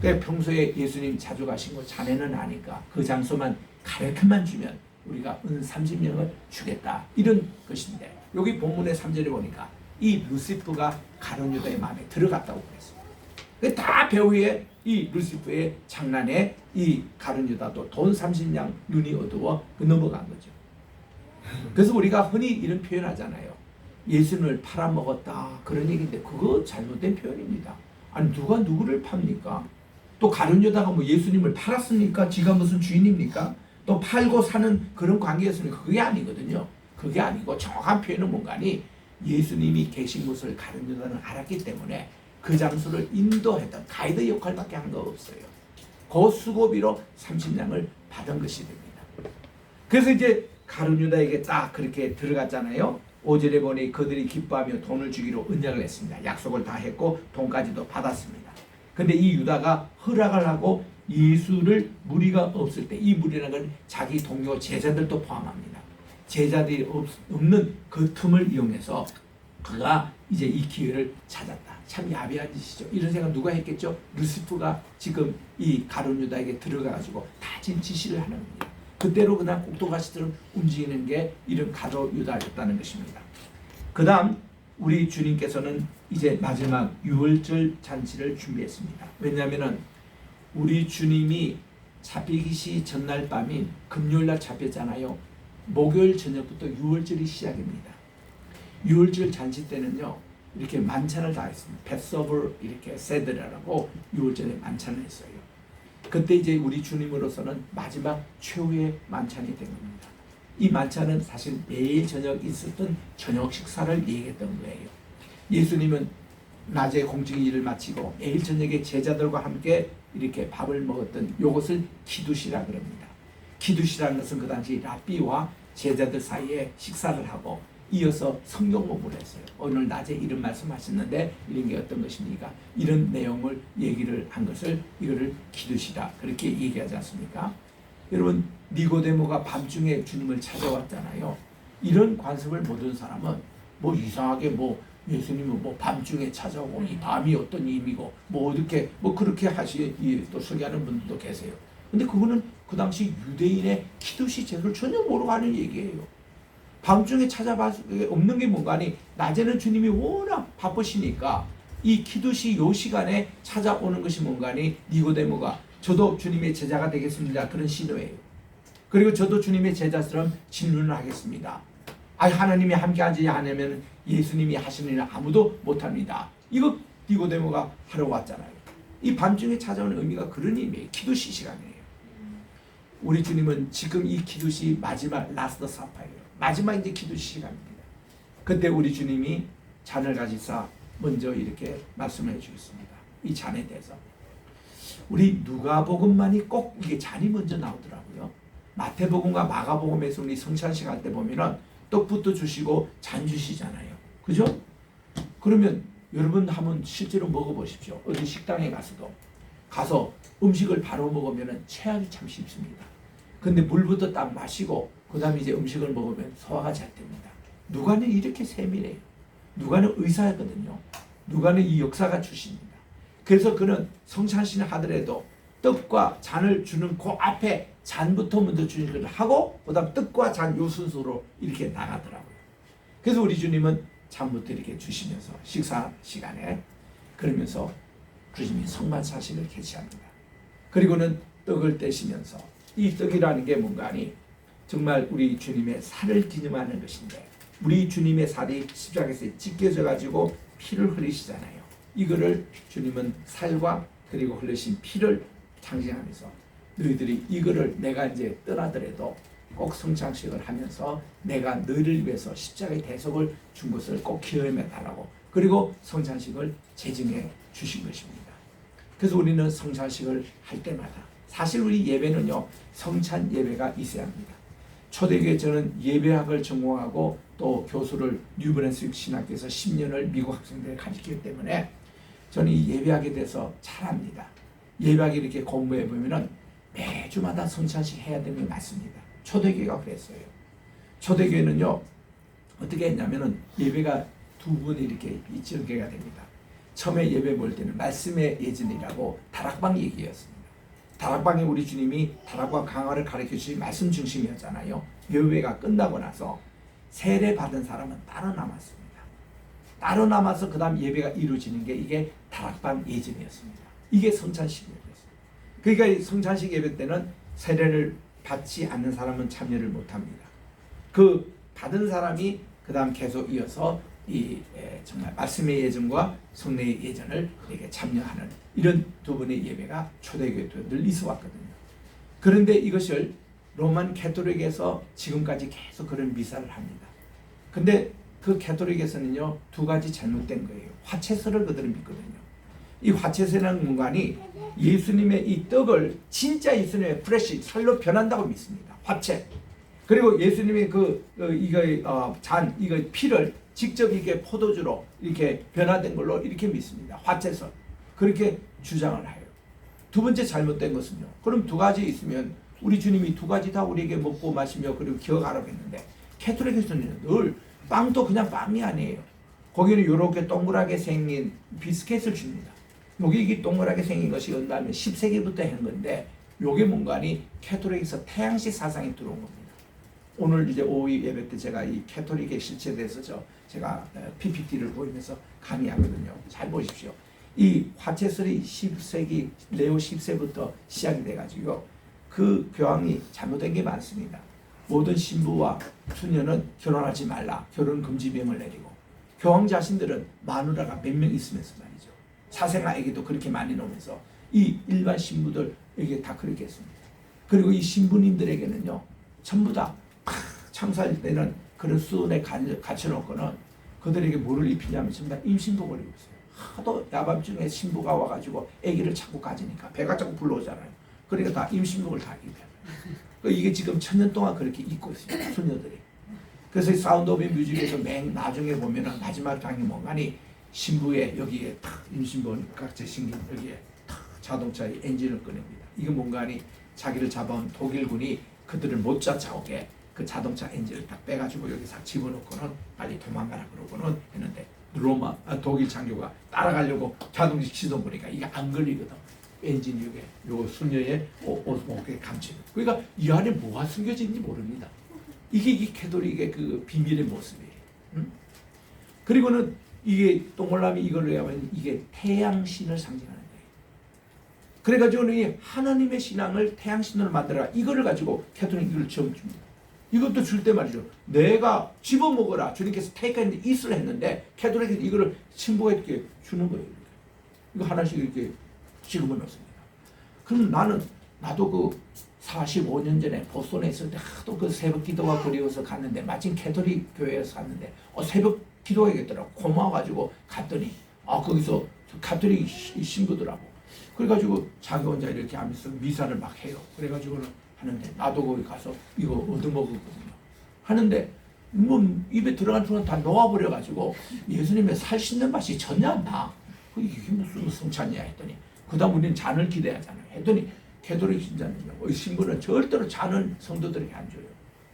그래서 평소에 예수님 자주 가신 거 자네는 아니까 그 장소만 가르쳐만 주면 우리가 은 30명을 주겠다, 이런 것인데, 여기 본문의 3절에 보니까 이 루시프가 가룟 유다의 마음에 들어갔다고 그랬어요. 다 배후에 이 루시프의 장난에 이 가룟 유다도 돈 30냥 눈이 어두워 넘어간 거죠. 그래서 우리가 흔히 이런 표현하잖아요. 예수님을 팔아먹었다, 그런 얘기인데 그거 잘못된 표현입니다. 아니, 누가 누구를 팝니까? 또 가룟 유다가 예수님을 팔았습니까? 지가 무슨 주인입니까? 또 팔고 사는 그런 관계였습니까? 그게 아니거든요. 그게 아니고 정확한 표현은 뭔가니, 예수님이 계신 것을 가룟 유다는 알았기 때문에 그 장소를 인도했던 가이드 역할밖에 한 거 없어요. 그 수고비로 30냥을 받은 것이 됩니다. 그래서 이제 가룟 유다에게 딱 그렇게 들어갔잖아요. 5절에 보니 그들이 기뻐하며 돈을 주기로 언약을 했습니다. 약속을 다 했고 돈까지도 받았습니다. 근데 이 유다가 허락을 하고 예수를 무리가 없을 때, 이 무리라는 건 자기 동료 제자들도 포함합니다. 제자들이 없는 그 틈을 이용해서 그가 이제 이 기회를 찾았다. 참 야비한 짓이죠. 이런 생각 누가 했겠죠? 루시프가 지금 이 가룟 유다에게 들어가가지고 다 지금 지시를 하는 겁니다. 그때로 그냥 꼭두가시처럼 움직이는 게 이런 가룟 유다였다는 것입니다. 그 다음 우리 주님께서는 이제 마지막 유월절 잔치를 준비했습니다. 왜냐하면 우리 주님이 잡히기 전날 밤인 금요일날 잡혔잖아요. 목요일 저녁부터 유월절이 시작입니다. 유월절 잔치 때는요, 이렇게 만찬을 다 했습니다. 패스오버 이렇게 세드라고 유월절에 만찬을 했어요. 그때 이제 우리 주님으로서는 마지막 최후의 만찬이 된 겁니다. 이 만찬은 사실 매일 저녁 있었던 저녁 식사를 얘기했던 거예요. 예수님은 낮에 공적인 일을 마치고 매일 저녁에 제자들과 함께 이렇게 밥을 먹었던 요것을 기두시라 그럽니다. 기두시라는 것은 그 당시 랍비와 제자들 사이에 식사를 하고 이어서 성경 공부를 했어요. 오늘 낮에 이런 말씀하셨는데 이런 게 어떤 것입니까? 이런 내용을 얘기를 한 것을 이거를 기두시라 그렇게 얘기하지 않습니까? 여러분 니고데모가 밤중에 주님을 찾아왔잖아요. 이런 관습을 모든 사람은 뭐 이상하게 뭐 예수님은 뭐 밤중에 찾아오고 이 밤이 어떤 의미고 뭐 어떻게 뭐 그렇게 또 설교하는 분들도 계세요. 근데 그거는 그 당시 유대인의 기도시 제도를 전혀 모르고 하는 얘기예요. 밤중에 찾아봐 없는 게 뭔가 아니 낮에는 주님이 워낙 바쁘시니까 이 기도시 요 시간에 찾아오는 것이 뭔가 아니 니고데모가 저도 주님의 제자가 되겠습니다. 그런 신호예요. 그리고 저도 주님의 제자처럼 질문을 하겠습니다. 하나님이 함께 하지 않으면 예수님이 하시는 일은 아무도 못합니다. 이거 니고데모가 하러 왔잖아요. 이 밤중에 찾아오는 의미가 그런 의미예요. 기도시 시간이에요. 우리 주님은 지금 이 기도시 마지막 라스트 사파예요. 마지막 이제 기도시 시간입니다. 그때 우리 주님이 잔을 가지사 먼저 이렇게 말씀해 주셨습니다. 이 잔에 대해서 우리 누가복음만이 꼭 이게 잔이 먼저 나오더라고요. 마태복음과 마가복음에서 우리 성찬식 할 때 보면은 떡부터 주시고 잔 주시잖아요. 그죠? 그러면 여러분 한번 실제로 먹어보십시오. 어디 식당에 가서 음식을 바로 먹으면 체하기 참 쉽습니다. 근데 물부터 딱 마시고 그 다음에 이제 음식을 먹으면 소화가 잘 됩니다. 누가는 이렇게 세밀해요. 누가는 의사거든요. 누가는 이 역사가 출신입니다. 그래서 그는 성찬식을 하더라도 떡과 잔을 주는 그 앞에 잔부터 먼저 주는 걸 하고 그 다음 떡과 잔 요 순서로 이렇게 나가더라고요. 그래서 우리 주님은 잔부터 이렇게 주시면서 식사 시간에 그러면서 주님이 성만사식을 개시합니다. 그리고는 떡을 떼시면서 이 떡이라는 게 뭔가 하니 정말 우리 주님의 살을 기념하는 것인데 우리 주님의 살이 십자가에서 찢겨져 가지고 피를 흘리시잖아요. 이거를 주님은 살과 그리고 흘리신 피를 상징하면서 너희들이 이거를 내가 이제 떠나더라도 꼭 성찬식을 하면서 내가 너희를 위해서 십자가의 대속을 준 것을 꼭 기억해 달라고 그리고 성찬식을 제정해 주신 것입니다. 그래서 우리는 성찬식을 할 때마다 사실 우리 예배는요 성찬 예배가 있어야 합니다. 초대교회 저는 예배학을 전공하고 또 교수를 뉴브랜스윅 신학교에서 10년을 미국 학생들을 가르치기 때문에 저는 이 예배학에 대해서 잘 압니다. 예배학 이렇게 공부해 보면은 매주마다 성찬식 해야 되는 게 맞습니다. 초대교회가 그랬어요. 초대교회는요 어떻게 했냐면은 예배가 두 분이 이렇게 전개가 됩니다. 처음에 예배 볼 때는 말씀의 예전이라고 다락방 얘기였습니다. 다락방에 우리 주님이 다락방 강화를 가르쳐 주신 말씀 중심이었잖아요. 예배가 끝나고 나서 세례 받은 사람은 따로 남았습니다. 따로 남아서 그 다음 예배가 이루어지는 게 이게 다락방 예전이었습니다. 이게 성찬식 예배였어요. 그러니까 성찬식 예배 때는 세례를 받지 않는 사람은 참여를 못합니다. 그 받은 사람이 그 다음 계속 이어서 정말 말씀의 예전과 성례의 예전을 이렇게 참여하는 이런 두 번의 예배가 초대교회도 늘 있어 왔거든요. 그런데 이것을 로만 캐토릭에서 지금까지 계속 그런 미사를 합니다. 근데 그 캐토릭에서는요 두 가지 잘못된 거예요. 화채설을 그들은 믿거든요. 이 화채설이라는 문관이 예수님의 이 떡을 진짜 예수님의 프레시 살로 변한다고 믿습니다. 화채. 그리고 예수님의 잔 이거 피를 직접 이게 포도주로 이렇게 변화된 걸로 이렇게 믿습니다. 화채설. 그렇게 주장을 해요. 두 번째 잘못된 것은요. 그럼 두 가지 있으면 우리 주님이 두 가지 다 우리에게 먹고 마시며 그리고 기억하라고 했는데 캐토릭에서는 늘 빵도 그냥 빵이 아니에요. 거기는 이렇게 동그랗게 생긴 비스켓을 줍니다. 여기 이게 동그랗게 생긴 것이 언다면 10세기부터 한 건데 요게 뭔가 하니 캐토릭에서 태양식 사상이 들어온 겁니다. 오늘 이제 오후 예배 때 제가 이 캐토릭의 실체에 대해서 제가 PPT를 보이면서 강의하거든요. 잘 보십시오. 이 화채설이 10세기 레오 10세부터 시작이 돼가지고 그 교황이 잘못된 게 많습니다. 모든 신부와 수녀는 결혼하지 말라 결혼 금지명을 내리고 교황 자신들은 마누라가 몇 명 있으면서 말이죠. 사생아에게도 그렇게 많이 놓으면서 이 일반 신부들에게 다 그렇게 했습니다. 그리고 이 신부님들에게는요 전부 다 창살 때는 그런 수준에 갖춰놓고는 그들에게 뭐를 입히냐면 전부 다 임신복을 입었어요. 하도 야밤중에 신부가 와가지고 아기를 찾고 가지니까 배가 자꾸 불러오잖아요. 그러니까 다 임신복을 다 입혀요. 이게 지금 1000년 동안 그렇게 입고 있어요, 소녀들이. 그래서 사운드 오브 뮤직에서 맨 나중에 보면은 마지막 장이 뭔가니 신부의 여기에 탁 임신복 각재 신긴 여기에 탁 자동차의 엔진을 꺼냅니다. 이게 뭔가니 자기를 잡아온 독일군이 그들을 못 쫓아오게 그 자동차 엔진을 딱 빼가지고 여기서 집어넣고는 빨리 도망가라 그러고는 했는데 독일 장교가 따라가려고 자동차 시동 보니까 이게 안 걸리거든. 엔진 여기에 요 수녀의 옷목에 감추는. 그러니까 이 안에 뭐가 숨겨져 있는지 모릅니다. 이게 이 캐톨릭의 그 비밀의 모습이에요. 그리고는 이게 동글라미 이걸로 하면 이게 태양신을 상징하는 거예요. 그래가지고는 이 하나님의 신앙을 태양신으로 만들어라. 이거를 가지고 캐톨릭 이걸 처음 줍니다. 이것도 줄 때 말이죠. 내가 집어먹어라. 주님께서 테이크했는데 이슬 했는데 캐톨릭에서 이거를 신부에게 주는 거예요. 이거 하나씩 이렇게 지금은 없습니다. 그럼 나도 그 45년 전에 보스턴에 있을 때 하도 그 새벽 기도가 그리워서 갔는데 마침 캐톨릭 교회에서 갔는데 새벽 기도하겠더라고. 고마워가지고 갔더니 거기서 캐톨릭 신부더라고. 그래가지고 자기 혼자 이렇게 하면서 미사를 막 해요. 그래가지고는 하는데 나도 거기 가서 이거 얻어먹었거든요. 하는데 뭐 입에 들어간 순간 다 녹아버려가지고 예수님의 살 씻는 맛이 전혀 안 나. 이게 무슨 성찬이야 했더니 그 다음 우리는 잔을 기대하잖아요. 했더니 캐톨릭 신자는요, 신부는 절대로 잔은 성도들에게 안 줘요.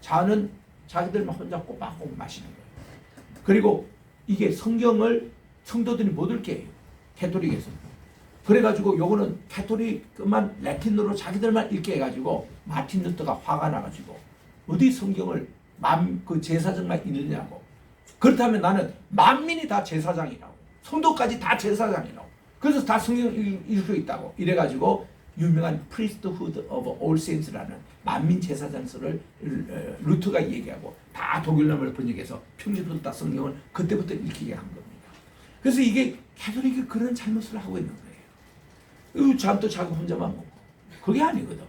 잔은 자기들만 혼자 꼬박꼬박 마시는 거예요. 그리고 이게 성경을 성도들이 못 읽게 해요. 캐톨릭에서는. 그래가지고 요거는 캐톨릭만 라틴어로 자기들만 읽게 해가지고 마틴 루터가 화가 나가지고 어디 성경을 그 제사장만 읽느냐고. 그렇다면 나는 만민이 다 제사장이라고. 성도까지 다 제사장이라고. 그래서 다 성경을 읽을 수 있다고. 이래가지고 유명한 Priesthood of All Saints라는 만민 제사장서를 루터가 얘기하고 다 독일어를 번역해서 평균부터 다 성경을 그때부터 읽히게 한 겁니다. 그래서 이게 캐톨릭이 그런 잘못을 하고 있는 거예요. 잠도 자기 혼자만 먹고. 그게 아니거든.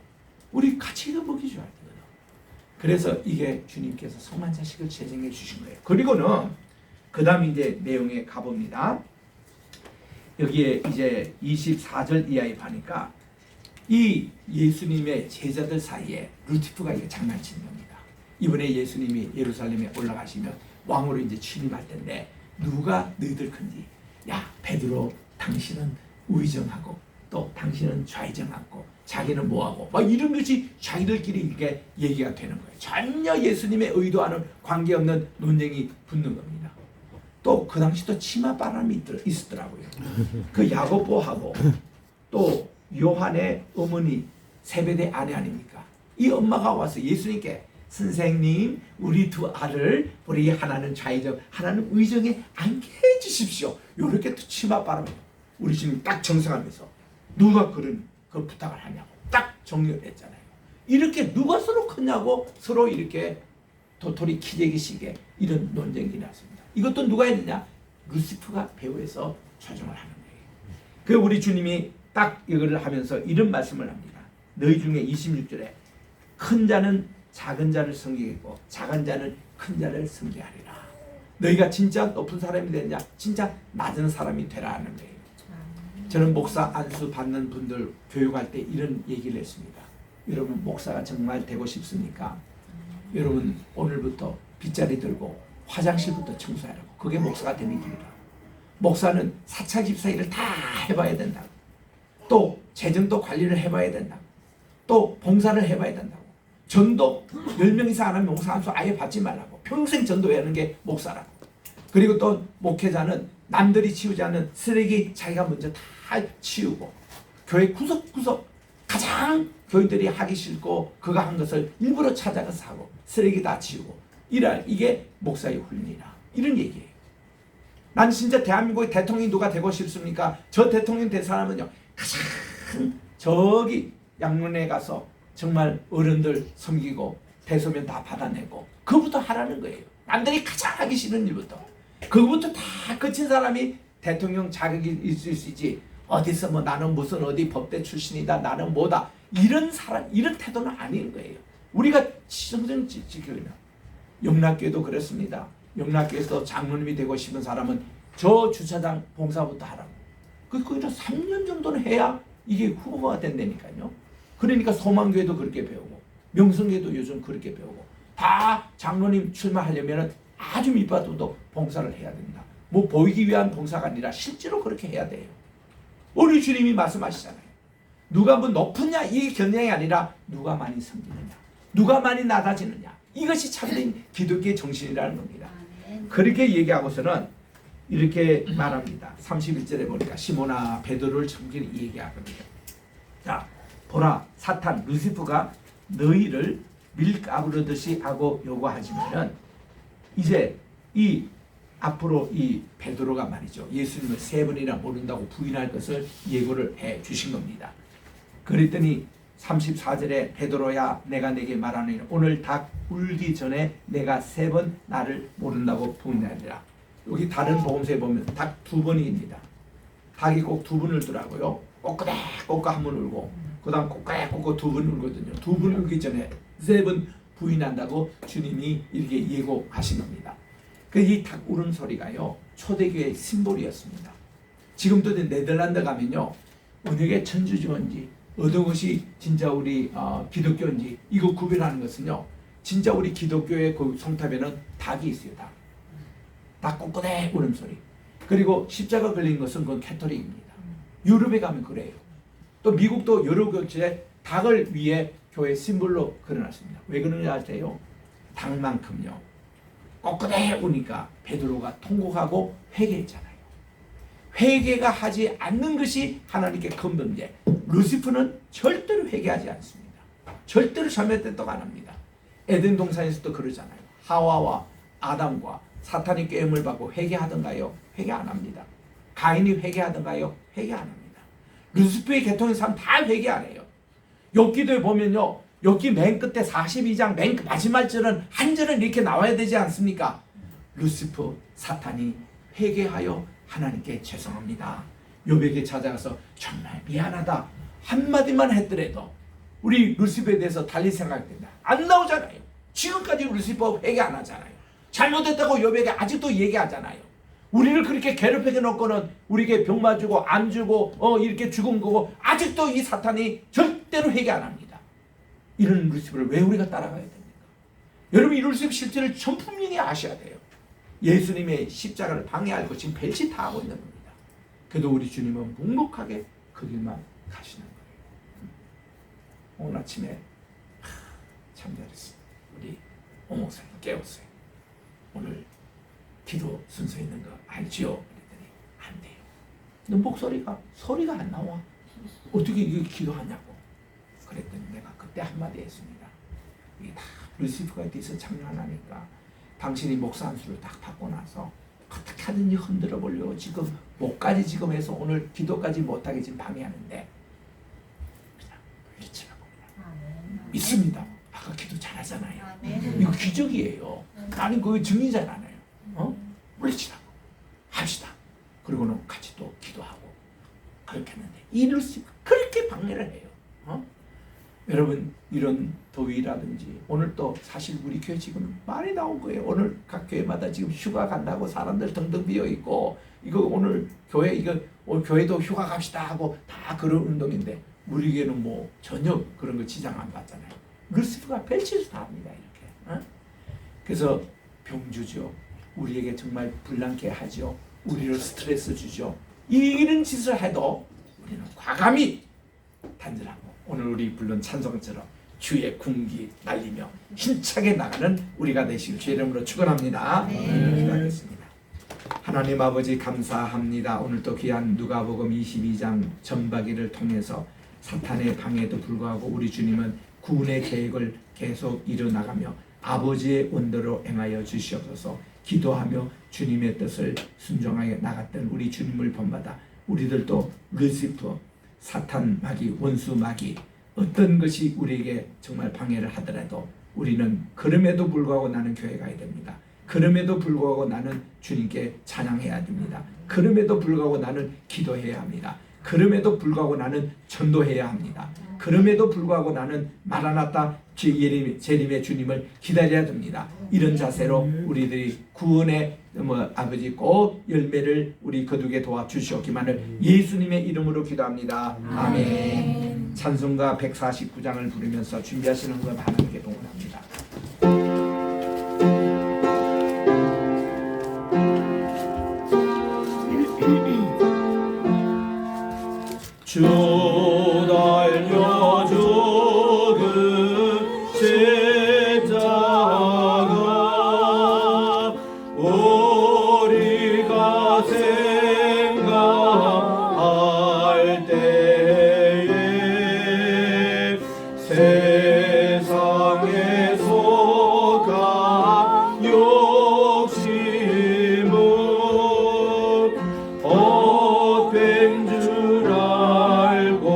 우리 같이 이거 먹여줘야 되거든. 그래서 이게 주님께서 성만자식을 제정해 주신 거예요. 그리고는 그 다음 이제 내용에 가봅니다. 여기에 이제 24절 이하에 보니까 이 예수님의 제자들 사이에 루티프가 이게 장난치는 겁니다. 이번에 예수님이 예루살렘에 올라가시면 왕으로 이제 취임할 텐데 누가 너희들 큰지, 야 베드로 당신은 우의정하고 또 당신은 좌의정하고 자기는 뭐하고 막 이런 것이 자기들끼리 이렇게 얘기가 되는 거예요. 전혀 예수님의 의도와는 관계없는 논쟁이 붙는 겁니다. 또 그 당시 또 치맛바람이 있었더라고요. 그 야고보하고 또 요한의 어머니 세베대 아내 아닙니까? 이 엄마가 와서 예수님께 선생님 우리 두 아들 우리 하나는 좌의정 하나는 의정에 앉게 해주십시오. 이렇게 또 치맛바람이 우리 지금 딱 정상하면서 누가 그런 그 부탁을 하냐고 딱 정리를 했잖아요. 이렇게 누가 서로 크냐고 서로 이렇게 도토리 키재기식의 이런 논쟁이 났습니다. 이것도 누가 했느냐? 루시프가 배후에서 조정을 하는 거예요. 그 우리 주님이 딱 이거를 하면서 이런 말씀을 합니다. 너희 중에 26절에 큰 자는 작은 자를 섬기겠고 작은 자는 큰 자를 섬기하리라. 너희가 진짜 높은 사람이 되느냐? 진짜 낮은 사람이 되라 하는 거예요. 저는 목사 안수 받는 분들 교육할 때 이런 얘기를 했습니다. 여러분 목사가 정말 되고 싶습니까? 여러분 오늘부터 빗자리 들고 화장실부터 청소하라고. 그게 목사가 되는 길이라고. 목사는 사차 집사일을 다 해봐야 된다고. 또 재정도 관리를 해봐야 된다고. 또 봉사를 해봐야 된다고. 전도 10명 이상 안 하면 목사 안수 아예 받지 말라고. 평생 전도해야 하는 게 목사라고. 그리고 또 목회자는 남들이 치우지 않는 쓰레기 자기가 먼저 다 치우고 교회 구석구석 가장 교인들이 하기 싫고 그가 한 것을 일부러 찾아가서 하고 쓰레기 다 치우고 이게 목사의 훈련이라 이런 얘기예요. 난 진짜 대한민국의 대통령이 누가 되고 싶습니까? 저 대통령 된 사람은요 가장 저기 양론에 가서 정말 어른들 섬기고 대소면 다 받아내고 그부터 하라는 거예요. 남들이 가장 하기 싫은 일부터 그거부터 다 거친 사람이 대통령 자격이 있을 수 있지. 어디서 뭐 나는 무슨 어디 법대 출신이다 나는 뭐다 이런 사람 이런 태도는 아닌 거예요. 우리가 성전 지키려면 영락교회도 그렇습니다. 영락교에서 장로님이 되고 싶은 사람은 저 주차장 봉사부터 하라고. 그래서 3년 정도는 해야 이게 후보가 된다니까요. 그러니까 소망교회도 그렇게 배우고 명성교회도 요즘 그렇게 배우고 다 장로님 출마하려면 아주 밑바닥도 봉사를 해야 된다. 뭐 보이기 위한 봉사가 아니라 실제로 그렇게 해야 돼요. 우리 주님이 말씀하시잖아요. 누가 뭐 높으냐 이게 견량이 아니라 누가 많이 섬기느냐, 누가 많이 낮아지느냐, 이것이 참된 기독교의 정신이라는 겁니다. 그렇게 얘기하고서는 이렇게 말합니다. 31절에 보니까 시몬아 베드로를 정확히 얘기하거든요. 자, 보라 사탄 루시프가 너희를 밀가부르듯이 하고 요구하지만은 이제 이 앞으로 이 베드로가 말이죠. 예수님을 3번이나 모른다고 부인할 것을 예고를 해 주신 겁니다. 그랬더니 34절에 베드로야 내가 내게 말하노니 오늘 닭 울기 전에 내가 3번 나를 모른다고 부인하리라. 여기 다른 복음서에 보면 닭 2번입니다. 닭이 꼭 2번 울더라고요. 꼬끄닥 한 번 울고 그 다음 꼬끄닥 2번 울거든요. 2번 울기 전에 3번 부인한다고 주님이 이렇게 예고하신 겁니다. 이 닭 울음 소리가요 초대교회의 심볼이었습니다. 지금도 네덜란드 가면요 어느 천주교인지 어느 것이 진짜 우리 기독교인지 이거 구별하는 것은요 진짜 우리 기독교의 그 성탑에는 닭이 있어요. 닭 꼬꼬대 울음소리. 그리고 십자가 걸린 것은 그건 캐토릭입니다. 유럽에 가면 그래요. 또 미국도 여러 교회에 닭을 위해 교회 심볼로 그려놨습니다. 왜 그러냐 할 때요 닭만큼요 꼬꼬대 우니까 베드로가 통곡하고 회개했잖아요. 회개가 하지 않는 것이 하나님께 큰 문제. 루시프는 절대로 회개하지 않습니다. 절대로 잘못됐다고 안 합니다. 에덴 동산에서도 그러잖아요. 하와와 아담과 사탄이 꾀임을 받고 회개하던가요? 회개 안 합니다. 가인이 회개하던가요? 회개 안 합니다. 루시프의 계통의 사람 다 회개 안 해요. 욥기도에 보면요. 욥기 맨 끝에 42장 맨 마지막 절은 한 절은 이렇게 나와야 되지 않습니까? 루시프 사탄이 회개하여 하나님께 죄송합니다. 욥에게 찾아가서 정말 미안하다 한마디만 했더라도 우리 루시퍼에 대해서 달리 생각된다. 안 나오잖아요. 지금까지 루시퍼 회개 안 하잖아요. 잘못했다고 욥에게 아직도 얘기하잖아요. 우리를 그렇게 괴롭히게 놓고는 우리에게 병 맞고 안 주고 이렇게 죽은 거고 아직도 이 사탄이 절대로 회개 안 합니다. 이런 루시퍼를 왜 우리가 따라가야 됩니까? 여러분 이 루시퍼 실제를 전품민이 아셔야 돼요. 예수님의 십자가를 방해하고 지금 벨치 다 하고 있는 겁니다. 그래도 우리 주님은 묵묵하게 그 길만 가시는 거예요. 오늘 아침에 참 잘했어요. 우리 오목사님 깨웠어요. 오늘 기도 순서 있는 거 알지요? 그랬더니 안 돼요. 너 목소리가 소리가 안 나와. 어떻게 이게 기도하냐고. 그랬더니 내가 그때 한마디 했습니다. 이게 다 루시프가 뒤에서 장난하니까 당신이 목사 한 수를 딱 받고 나서 어떻게 하든지 흔들어 보려고 지금 목까지 지금 해서 오늘 기도까지 못하게 지금 방해하는데 그냥 물리치라고 그냥 믿습니다. 아까 기도 잘하잖아요. 이거 기적이에요. 나는 그 증인자잖아요. 물리치라고 합시다. 그리고는 같이 또 기도하고 그렇게 했는데 이럴 수 그렇게 방해를 해요. 여러분 이런 더위라든지 오늘 또 사실 우리 교회 지금 많이 나온 거예요. 오늘 각 교회마다 지금 휴가 간다고 사람들 등등 비어 있고 이거 오늘 교회 이거 오늘 교회도 휴가 갑시다 하고 다 그런 운동인데 우리 교회는 뭐 전혀 그런 거 지장 안 받잖아요. 루시프가 벨치에서 다 합니다 이렇게. 그래서 병주죠. 우리에게 정말 불난케 하죠. 우리를 스트레스 주죠. 이런 짓을 해도 우리는 과감히 단절하고 오늘 우리 불른 찬송처럼 주의 군기 날리며 힘차게 나가는 우리가 되시길 주의 이름으로 축원합니다. 기도하겠습니다. 하나님 아버지 감사합니다. 오늘도 귀한 누가복음 22장 전박이를 통해서 사탄의 방해에도 불구하고 우리 주님은 구원의 계획을 계속 이뤄나가며 아버지의 원대로 행하여 주시옵소서. 기도하며 주님의 뜻을 순종하여 나갔던 우리 주님을 본받아 우리들도 루시퍼 사탄 마귀 원수 마귀 어떤 것이 우리에게 정말 방해를 하더라도 우리는 그럼에도 불구하고 나는 교회 가야 됩니다. 그럼에도 불구하고 나는 주님께 찬양해야 됩니다. 그럼에도 불구하고 나는 기도해야 합니다. 그럼에도 불구하고 나는 전도해야 합니다. 그럼에도 불구하고 나는 마라나타 재림의 주님을 기다려야 됩니다. 이런 자세로 우리들이 구원의 아버지 꼭 열매를 우리 거두게 도와주시옵기만을 예수님의 이름으로 기도합니다. 아멘. 찬송가 149장을 부르면서 준비하시는 것 하나님께 동원합니다. 주 달려 죽은 십자가 우리가 생각할 때에 세상에 속한 욕심은 헛된 줄 알고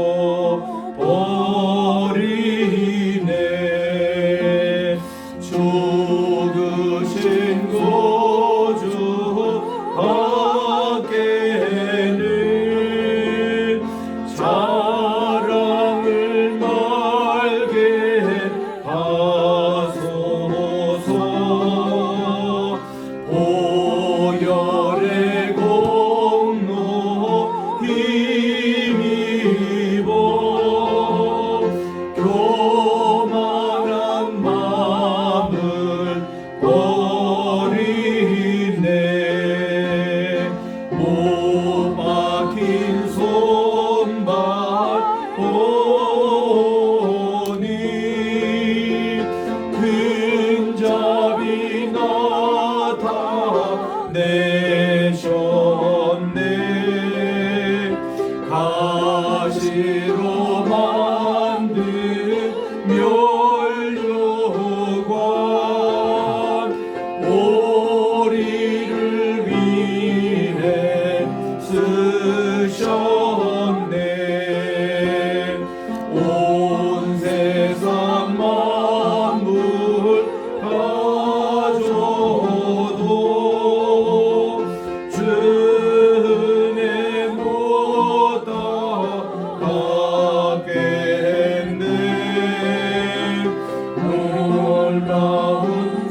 버리네. 죽으신 구주 밖에는 자랑을 말게 하소서. 보혈의 공로 힘입어 교만한 마음을 버리네. 못 박힌 손발 보니 근잡이 나타내셨네. 가시로 만든 면류관 우리를 위해 쓰셨네. 온 세상 만물 가져도 주의 못 따가겠네. 놀라운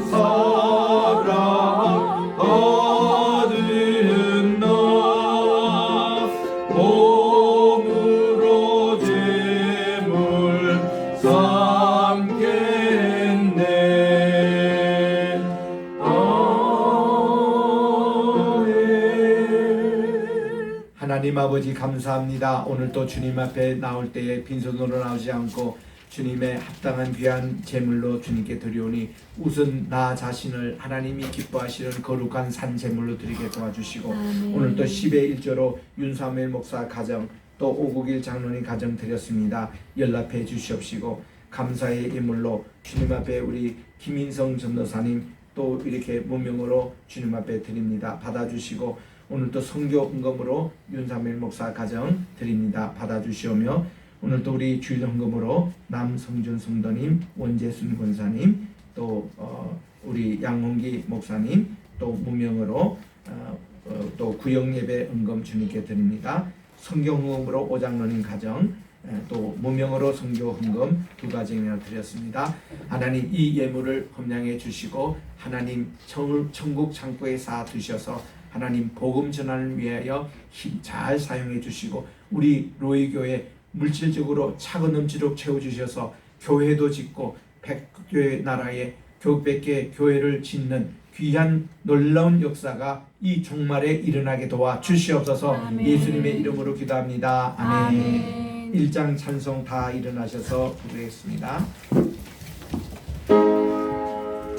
사랑 받은 나 몸으로 제물 삼겠네. 아멘. 하나님 아버지 감사합니다. 오늘 또 주님 앞에 나올 때에 빈손으로 나오지 않고 주님의 합당한 귀한 제물로 주님께 드리오니 우선 나 자신을 하나님이 기뻐하시는 거룩한 산 제물로 드리게 도와주시고 오늘 또 10의 1조로 윤사무엘 목사 가정 또 오국일 장로님 가정 드렸습니다. 연락해 주시옵시고 감사의 예물로 주님 앞에 우리 김인성 전도사님 또 이렇게 무명으로 주님 앞에 드립니다. 받아주시고 오늘 또 선교 헌금으로 윤사무엘 목사 가정 드립니다. 받아주시오며 오늘 또 우리 주일 헌금으로 남성준 성도님, 원재순 권사님, 또 우리 양홍기 목사님, 또 무명으로 또 구역예배 헌금 주님께 드립니다. 선교 헌금으로 오장로님 가정, 또 무명으로 선교 헌금 두 가정이나 드렸습니다. 하나님 이 예물을 험량해 주시고 하나님 천국 창고에 쌓아 두셔서 하나님 복음 전환을 위하여 힘 잘 사용해 주시고 우리 로이교회 물질적으로 차고 넘치도록 채워주셔서 교회도 짓고 백교회 나라에 100개 교회를 짓는 귀한 놀라운 역사가 이 종말에 일어나게 도와 주시옵소서. 아멘. 예수님의 이름으로 기도합니다. 아멘. 아멘. 1장 찬송 다 일어나셔서 부르겠습니다.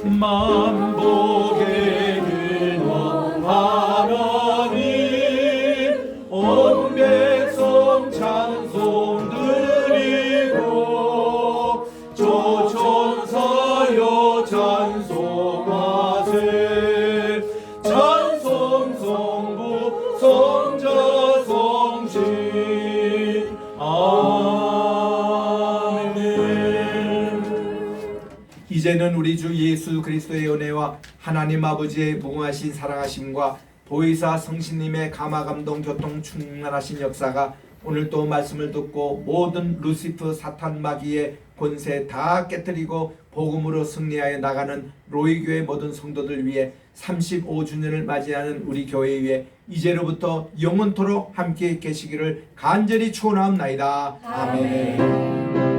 만복의 근원 하나님 온 백성 찬송 드리고 조천사여 찬송하세. 찬송 성부 성자 성신 아멘. 이제는 우리 주 예수 그리스도의 은혜와 하나님 아버지의 무궁하신 사랑하심과 보혜사 성신님의 감화 감동 교통 충만하신 역사가 오늘 또 말씀을 듣고 모든 루시프 사탄 마귀의 권세 다 깨뜨리고 복음으로 승리하여 나가는 로이교회 모든 성도들 위해 35주년을 맞이하는 우리 교회 위에 이제로부터 영원토록 함께 계시기를 간절히 축원하옵나이다. 아멘.